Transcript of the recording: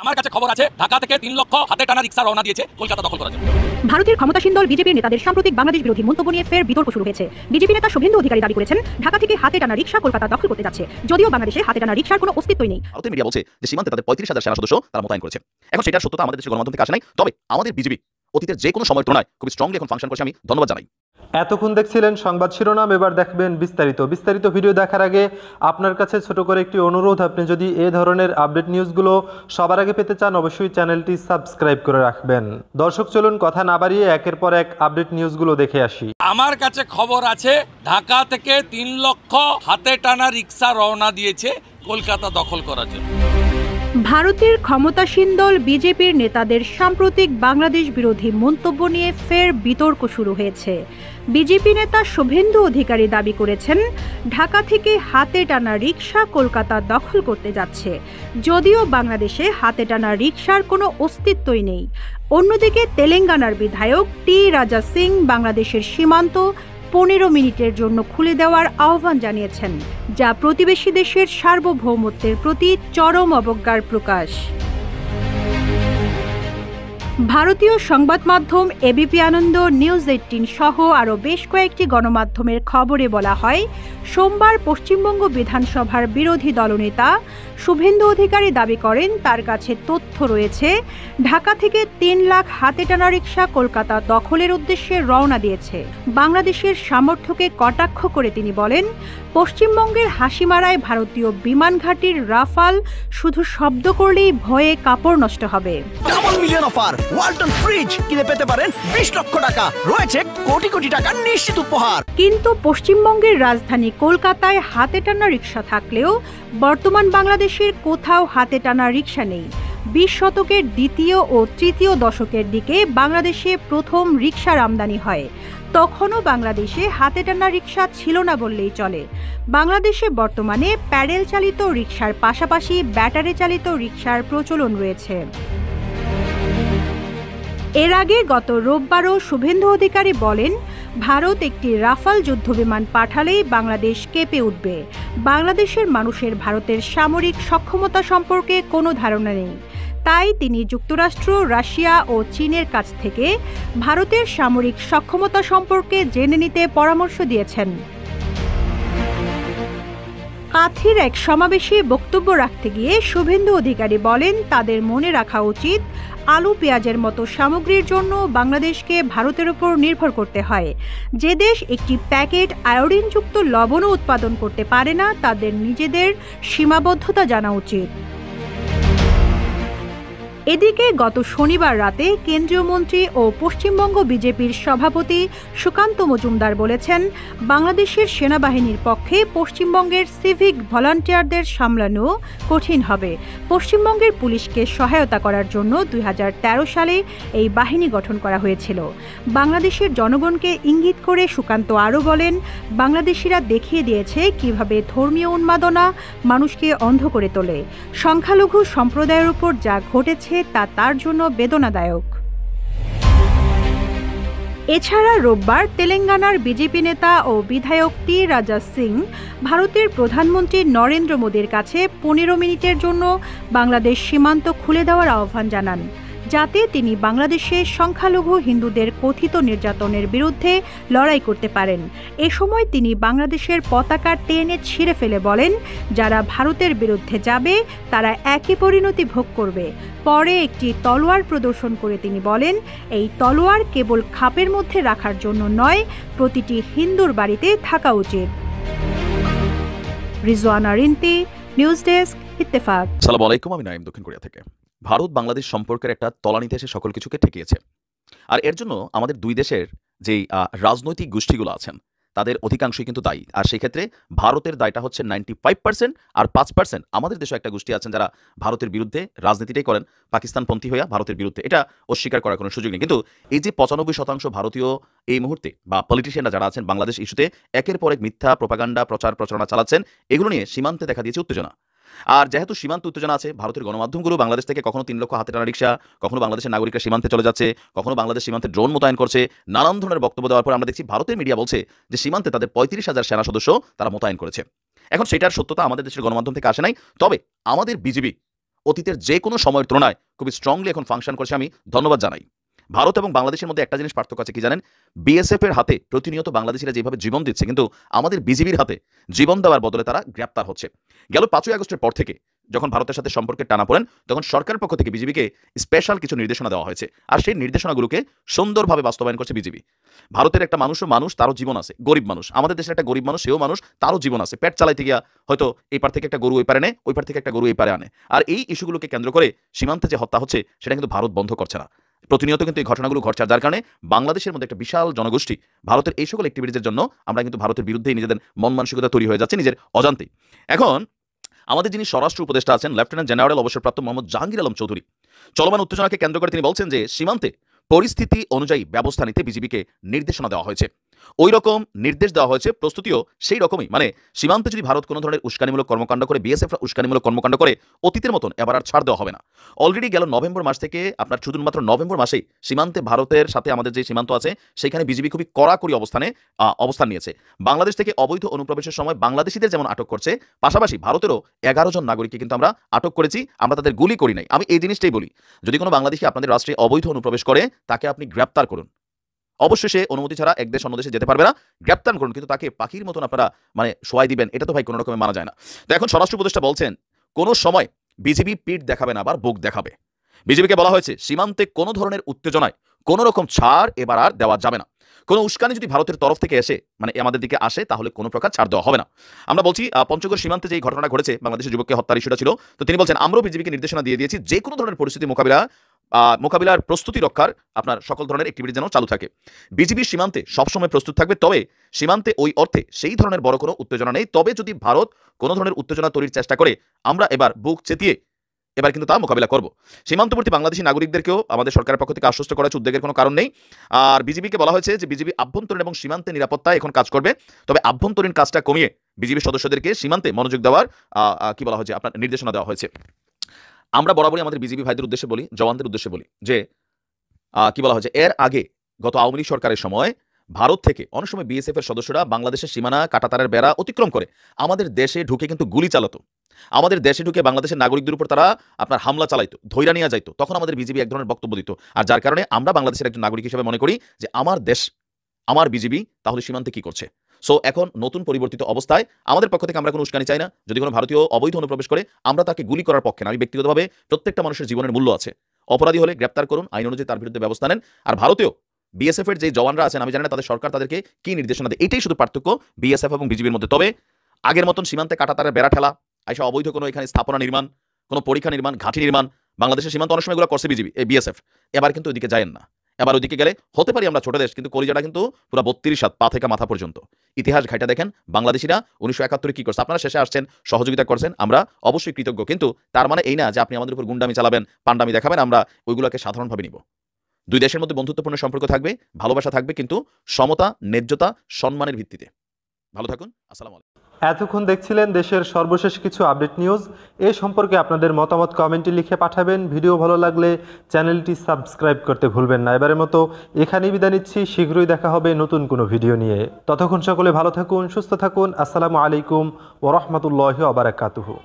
আমার কাছে খবর আছে ঢাকা থেকে 3 লক্ষ হাতে টানা রিকশা রওনা দিয়েছে কলকাতা দখল করার জন্য। ভারতের ক্ষমতাসীন দল বিজেপির নেতাদের সাম্প্রতিক বাংলাদেশ বিরোধী মন্তব্য নিয়ে ফের বিতর্ক শুরু হয়েছে। বিজেপি নেতা শুভেন্দু অধিকারী দাবি করেছেন ঢাকা থেকে হাতে টানা রিকশা কলকাতা দখল করতে যাচ্ছে, যদিও বাংলাদেশে হাতে টানা রিকশার কোনো অস্তিত্বই নেই। ভারতের মিডিয়া বলছে যে সীমান্তে তাদের 35,000 সেনা সদস্য তারা মোতায়েন করেছে। এখন সেটার সত্যতা আমাদের দেশের গণমাধ্যম থেকে আসে নাই, তবে আমাদের বিজেপি অতীতের যে কোনো সময়ের তুলনায় খুব স্ট্রংলি এখন ফাংশন করছে, আমি ধন্যবাদ জানাই। এতক্ষণ দেখছিলেন সংবাদ শিরোনাম, এবার দেখবেন বিস্তারিত ভিডিও দেখার আগে আপনার কাছে ছোট করে একটি অনুরোধ, আপনি যদি এই ধরনের আপডেট নিউজগুলো সবার আগে পেতে চান অবশ্যই চ্যানেলটি সাবস্ক্রাইব করে রাখবেন। দর্শক চলুন কথা না বাড়িয়ে একের পর এক আপডেট নিউজগুলো দেখে আসি। আমার কাছে খবর আছে ঢাকা থেকে 3 লক্ষ হাতে টানা রিকশা রওনা দিয়েছে কলকাতা দখল করার জন্য। ভারতের ক্ষমতাসীন দল বিজেপির নেতাদের সাম্প্রতিক বাংলাদেশ বিরোধী মন্তব্য নিয়ে ফের বিতর্ক শুরু হয়েছে। বিজেপি নেতা শুভেন্দু অধিকারী দাবি করেছেন ঢাকা থেকে হাতে টানা রিকশা কলকাতা দখল করতে যাচ্ছে, যদিও বাংলাদেশে হাতে টানা রিকশার কোনো অস্তিত্বই নেই। অন্যদিকে তেলেঙ্গানার বিধায়ক টি রাজা সিং বাংলাদেশের সীমান্ত 15 মিনিটের জন্য খুলে দেওয়ার আহ্বান জানিয়েছেন, যা প্রতিবেশী দেশের সার্বভৌমত্বের প্রতি চরম অবজ্ঞার প্রকাশ। ভারতীয় সংবাদ মাধ্যম এবিপি আনন্দ, নিউজ 18 সহ আরও বেশ কয়েকটি গণমাধ্যমের খবরে বলা হয়, সোমবার পশ্চিমবঙ্গ বিধানসভার বিরোধী দলনেতা শুভেন্দু অধিকারী দাবি করেন তার কাছে তথ্য রয়েছে ঢাকা থেকে 3 লাখ হাতে টানা রিকশা কলকাতা দখলের উদ্দেশ্যে রওনা দিয়েছে। বাংলাদেশের সামর্থ্যকে কটাক্ষ করে তিনি বলেন, পশ্চিমবঙ্গের হাসিমারায় ভারতীয় বিমান ঘাঁটির রাফাল শুধু শব্দ করলেই ভয়ে কাপড় নষ্ট হবে। Double million offer Walton fridge কিনে পেতে পারেন 20 লক্ষ টাকা, রয়েছে কোটি কোটি টাকার নিশ্চিত উপহার। কিন্তু পশ্চিমবঙ্গের রাজধানী কলকাতায় হাতে টানা রিকশা থাকলেও বর্তমান বাংলাদেশের কোথাও হাতে টানা রিকশা নেই। 20 শতকের দ্বিতীয় ও তৃতীয় দশকের দিকে বাংলাদেশে প্রথম রিকশার আমদানি হয়, তখনও বাংলাদেশে হাতে টানা রিকশা ছিল না বললেই চলে। বাংলাদেশে বর্তমানে প্যাডেল চালিত রিকশার পাশাপাশি ব্যাটারি চালিত রিকশার প্রচলন রয়েছে। এর আগে গত রোববারও শুভেন্দু অধিকারী বলেন, ভারত একটি রাফাল যুদ্ধবিমান পাঠালেই বাংলাদেশ কেঁপে উঠবে। বাংলাদেশের মানুষের ভারতের সামরিক সক্ষমতা সম্পর্কে কোনো ধারণা নেই, তাই তিনি যুক্তরাষ্ট্র, রাশিয়া ও চীনের কাছ থেকে ভারতের সামরিক সক্ষমতা সম্পর্কে জেনে নিতে পরামর্শ দিয়েছেন। কাথির এক সমাবেশে বক্তব্য রাখতে গিয়ে শুভেন্দু অধিকারী বলেন, তাদের মনে রাখা উচিত আলু পেঁয়াজের মতো সামগ্রীর জন্য বাংলাদেশকে ভারতের উপর নির্ভর করতে হয়। যে দেশ একটি প্যাকেট আয়োডিনযুক্ত লবণও উৎপাদন করতে পারে না, তাদের নিজেদের সীমাবদ্ধতা জানা উচিত। এদিকে গত শনিবার রাতে কেন্দ্রীয় মন্ত্রী ও পশ্চিমবঙ্গ বিজেপির সভাপতি সুকান্ত মজুমদার বলেছেন, বাংলাদেশের সেনাবাহিনীর পক্ষে পশ্চিমবঙ্গের সিভিক ভলান্টিয়ারদের সামলানো কঠিন হবে। পশ্চিমবঙ্গের পুলিশকে সহায়তা করার জন্য 2013 সালে এই বাহিনী গঠন করা হয়েছিল। বাংলাদেশের জনগণকে ইঙ্গিত করে সুকান্ত আরও বলেন, বাংলাদেশিরা দেখিয়ে দিয়েছে কিভাবে ধর্মীয় উন্মাদনা মানুষকে অন্ধ করে তোলে। সংখ্যালঘু সম্প্রদায়ের উপর যা ঘটেছে তা তার জন্য বেদনাদায়ক। এছাড়া রোববার তেলেঙ্গানার বিজেপি নেতা ও বিধায়ক টি রাজা সিং ভারতের প্রধানমন্ত্রী নরেন্দ্র মোদীর কাছে 15 মিনিটের জন্য বাংলাদেশ সীমান্ত খুলে দেওয়ার আহ্বান জানান, যাতে তিনি বাংলাদেশে সংখ্যালঘু হিন্দুদের কথিত নির্যাতনের বিরুদ্ধে লড়াই করতে পারেন। এ সময় তিনি বাংলাদেশের পতাকা টেনে ছিঁড়ে ফেলে বলেন, যারা ভারতের বিরুদ্ধে যাবে তারা একই পরিণতি ভোগ করবে। পরে একটি তলোয়ার প্রদর্শন করে তিনি বলেন, এই তলোয়ার কেবল খাপের মধ্যে রাখার জন্য নয়, প্রতিটি হিন্দুর বাড়িতে থাকা উচিত। Rizwana Rinti, news desk, Ittefaq. আসসালামু আলাইকুম, আমি নাইম, দক্ষিণ কোরিয়া থেকে। ভারত বাংলাদেশ সম্পর্কের একটা তলানিতে এসে সকল কিছুকে ঠেকিয়েছে, আর এর জন্য আমাদের দুই দেশের যেই রাজনৈতিক গোষ্ঠীগুলো আছেন তাদের অধিকাংশই কিন্তু দায়ী। আর সেই ক্ষেত্রে ভারতের দায়টা হচ্ছে 95%, আর 5% আমাদের দেশে একটা গোষ্ঠী আছেন যারা ভারতের বিরুদ্ধে রাজনীতিটাই করেন, পাকিস্তানপন্থী হইয়া ভারতের বিরুদ্ধে। এটা অস্বীকার করার কোনো সুযোগ নেই। কিন্তু এই যে 95% ভারতীয় এই মুহূর্তে বা পলিটিশিয়ানরা যারা আছেন বাংলাদেশ ইস্যুতে একের পর এক মিথ্যা প্রোপাগান্ডা প্রচার প্রচারণা চালাচ্ছেন, এগুলো নিয়ে সীমান্তে দেখা দিয়েছে উত্তেজনা। আর যেহেতু সীমান্ত উত্তেজনা আছে, ভারতের গণমাধ্যমগুলো বাংলাদেশ থেকে কখনো 3 লক্ষ হাতে টানা রিকশা, কখনো বাংলাদেশের নাগরিকরা সীমান্তে চলে যাচ্ছে, কখনো বাংলাদেশ সীমান্তে ড্রোন মোতায়েন করছে, নানান ধরনের বক্তব্য দেওয়ার পর আমরা দেখছি ভারতের মিডিয়া বলছে যে সীমান্তে তাদের 35,000 সেনা সদস্য তারা মোতায়েন করেছে। এখন সেটার সত্যতা আমাদের দেশের গণমাধ্যম থেকে আসে নাই, তবে আমাদের বিজেপি অতীতের যে কোনো সময়ের তুলনায় খুবই স্ট্রংলি এখন ফাংশন করছে, আমি ধন্যবাদ জানাই। ভারত এবং বাংলাদেশের মধ্যে একটা জিনিস পার্থক্য আছে, কি জানেন? বিএসএফ এর হাতে প্রতিনিয়ত বাংলাদেশিরা যেভাবে জীবন দিচ্ছে, কিন্তু আমাদের বিজিবির হাতে জীবন দেওয়ার বদলে তারা গ্রেপ্তার হচ্ছে। গেল 5ই আগস্টের পর থেকে যখন ভারতের সাথে সম্পর্কের টানাপোড়েন, তখন সরকারের পক্ষ থেকে বিজিবিকে স্পেশাল কিছু নির্দেশনা দেওয়া হয়েছে, আর সেই নির্দেশনাগুলোকে সুন্দরভাবে বাস্তবায়ন করছে বিজিবি। ভারতের একটা মানুষও মানুষ, তারও জীবন আছে, গরিব মানুষ। আমাদের দেশের একটা গরিব মানুষ, সেও মানুষ, তারও জীবন আছে। পেট চালাইতে গিয়া হয়তো এই পার থেকে একটা গরু ওই পারে নেয়, ওই পার থেকে একটা গরু এই পারে আনে। আর এই ইস্যুগুলোকে কেন্দ্র করে সীমান্তে যে হত্যা হচ্ছে, সেটা কিন্তু ভারত বন্ধ করছে না। প্রতিনিয়ত কিন্তু এই ঘটনাগুলো ঘটছে, যার কারণে বাংলাদেশের মধ্যে একটা বিশাল জনগোষ্ঠী ভারতের এই সকল অ্যাক্টিভিটিজের জন্য আমরা কিন্তু ভারতের বিরুদ্ধেই নিজেদের মন মানসিকতা তৈরি হয়ে যাচ্ছে নিজের অজান্তেই। এখন আমাদের যিনি স্বরাষ্ট্র উপদেষ্টা আছেন, লেফটেন্যান্ট জেনারেল অবসরপ্রাপ্ত মোহাম্মদ জাহাঙ্গীর আলম চৌধুরী, চলমান উত্তেজনাকে কেন্দ্র করে তিনি বলছেন যে সীমান্তে পরিস্থিতি অনুযায়ী ব্যবস্থা নিতে বিজিবিকে নির্দেশনা দেওয়া হয়েছে। ওই রকম নির্দেশ দেওয়া হয়েছে, প্রস্তুতিও সেই রকমই। মানে সীমান্তে যদি ভারত কোনো ধরনের উস্কানিমূলক কর্মকাণ্ড করে, বিএসএফ উস্কানিমূলক কর্মকাণ্ড করে, অতীতের মতন এবার আর ছাড় দেওয়া হবে না। অলরেডি গেল নভেম্বর মাস থেকে আপনার শুধুমাত্র নভেম্বর মাসেই সীমান্তে ভারতের সাথে আমাদের যে সীমান্ত আছে, সেখানে বিজিবি খুবই কড়াকড়ি অবস্থান নিয়েছে। বাংলাদেশ থেকে অবৈধ অনুপ্রবেশের সময় বাংলাদেশিদের যেমন আটক করছে, পাশাপাশি ভারতেরও 11 জন নাগরিককে কিন্তু আমরা আটক করেছি, আমরা তাদের গুলি করি নাই। আমি এই জিনিসটাই বলি, যদি কোনো বাংলাদেশি আপনাদের রাষ্ট্রে অবৈধ অনুপ্রবেশ করে, তাকে আপনি গ্রেপ্তার করুন। অবশ্যই সে অনুমতি ছাড়া এক দেশ অন্য দেশে যেতে পারবে না, গ্রেপ্তার করুন, কিন্তু তাকে পাখির মতন আপনারা শোয়াই দিবেন, এটা তো ভাই কোনো রকমে মানা যায় না। তো এখন স্বরাষ্ট্র উপদেষ্টা বলছেন কোনো সময় বিজিবি পিঠ দেখাবে না, আবার বুক দেখাবে। বিজিবিকে বলা হয়েছে সীমান্তে কোনো ধরনের উত্তেজনায় কোনো রকম ছাড় এবার আর দেওয়া যাবে না। কোনো উস্কানি যদি ভারতের তরফ থেকে এসে আমাদের দিকে আসে, তাহলে কোনো প্রকার ছাড় দেওয়া হবে না। আমরা বলছি পঞ্চগড় সীমান্তে যে ঘটনা ঘটেছে, বাংলাদেশের যুবককে হত্যার ইস্যুটা ছিল, তো তিনি বলছেন আমরাও বিজিবিকে নির্দেশনা দিয়ে দিয়েছি যে কোনো ধরনের পরিস্থিতি মোকাবিলার প্রস্তুতি রক্ষার আপনার সকল ধরনের অ্যাক্টিভিটি যেন চালু থাকে। বিজিবি সীমান্তে সবসময় প্রস্তুত থাকবে, তবে সীমান্তে ওই অর্থে সেই ধরনের বড় কোনো উত্তেজনা নেই। তবে যদি ভারত কোনো ধরনের উত্তেজনা তৈরির চেষ্টা করে, আমরা এবার বুক চেতিয়ে এবার কিন্তু তা মোকাবিলা করব। সীমান্তবর্তী বাংলাদেশি নাগরিকদেরকেও আমাদের সরকারের পক্ষ থেকে আশ্বস্ত করা হচ্ছে, উদ্বেগের কোনো কারণ নেই। আর বিজিবিকে বলা হয়েছে যে বিজিবি আভ্যন্তরীণ এবং সীমান্তে নিরাপত্তায় এখন কাজ করবে, তবে আভ্যন্তরীণ কাজটা কমিয়ে বিজিবি সদস্যদেরকে সীমান্তে মনোযোগ দেওয়ার কি বলা হয়েছে আপনার নির্দেশনা দেওয়া হয়েছে। আমরা বরাবরই আমাদের বিজিবি ভাইদের উদ্দেশ্যে বলি, জওয়ানদের উদ্দেশ্যে বলি যে কি বলা হয়েছে, এর আগে গত আওয়ামী লীগ সরকারের সময় ভারত থেকে অনেক সময় বিএসএফ এর সদস্যরা বাংলাদেশের সীমানা কাঁটাতারের বেড়া অতিক্রম করে আমাদের দেশে ঢুকে কিন্তু গুলি চালাতো। আমাদের দেশে ঢুকে বাংলাদেশের নাগরিকদের উপর তারা আপনার হামলা চালাইতো, ধৈর্য নিয়ে যাইতো। তখন আমাদের বিজিবি এক ধরনের বক্তব্য দিত, আর যার কারণে আমরা বাংলাদেশের একজন নাগরিক হিসেবে মনে করি যে আমার দেশ, আমার বিজিবি তাহলে সীমান্তে কি করছে। সো এখন নতুন পরিবর্তিত অবস্থায় আমাদের পক্ষ থেকে আমরা কোনো উস্কানি চাই না। যদি কোনো ভারতীয় অবৈধ অনুপ্রবেশ করে, আমরা তাকে গুলি করার পক্ষে না। আমি ব্যক্তিগতভাবে প্রত্যেকটা মানুষের জীবনের মূল্য আছে, অপরাধী হলে গ্রেপ্তার করুন, আইন অনুযায়ী তার বিরুদ্ধে ব্যবস্থা নেন। আর ভারতীয় বিএসএফ এর যে জওয়ানরা আছেন, আমি জানি না তাদের সরকার তাদেরকে কি নির্দেশনা দেয়, এটাই শুধু পার্থক্য বিএসএফ এবং বিজিবির মধ্যে। তবে আগের মতন সীমান্তে কাঁটাতারের বেড়া ঠেলা, আইসা অবৈধ কোনো এখানে স্থাপনা নির্মাণ, কোনো পরীক্ষা নির্মাণ, ঘাঁটি নির্মাণ, বাংলাদেশের সীমান্ত অনেক সময় এগুলো করছে বিএসএফ। এবার কিন্তু ওইদিকে যায়েন না। এবার ওইদিকে গেলে হতে পারি আমরা ছোট দেশ, কিন্তু কলিজাটা কিন্তু পুরো 32 হাত, পা থেকে মাথা পর্যন্ত। ইতিহাস ঘাইটা দেখেন, বাংলাদেশিরা 1971 কি করছে। আপনারা শেষে আসছেন, সহযোগিতা করছেন, আমরা অবশ্যই কৃতজ্ঞ, কিন্তু তার মানে এই না যে আপনি আমাদের উপর গুন্ডামি চালাবেন, পান্ডামি দেখাবেন, আমরা ওইগুলোকে সাধারণভাবে নিব। দুই দেশের মধ্যে বন্ধুত্বপূর্ণ সম্পর্ক থাকবে, ভালোবাসা থাকবে, কিন্তু সমতা, ন্যায্যতা, সম্মানের ভিত্তিতে। ভালো থাকুন। আসসালামু আলাইকুম। এতক্ষণ দেখছিলেন দেশের সর্বশেষ কিছু আপডেট নিউজ। এ সম্পর্কে আপনাদের মতামত কমেন্টে লিখে পাঠাবেন। ভিডিও ভালো লাগলে চ্যানেলটি সাবস্ক্রাইব করতে ভুলবেন না। এবারের মতো এখানেই বিদায় নিচ্ছি, শীঘ্রই দেখা হবে নতুন কোনো ভিডিও নিয়ে। ততক্ষণ সকলে ভালো থাকুন, সুস্থ থাকুন। আসসালামু আলাইকুম ওয়া রাহমাতুল্লাহি ওয়া বারাকাতুহু।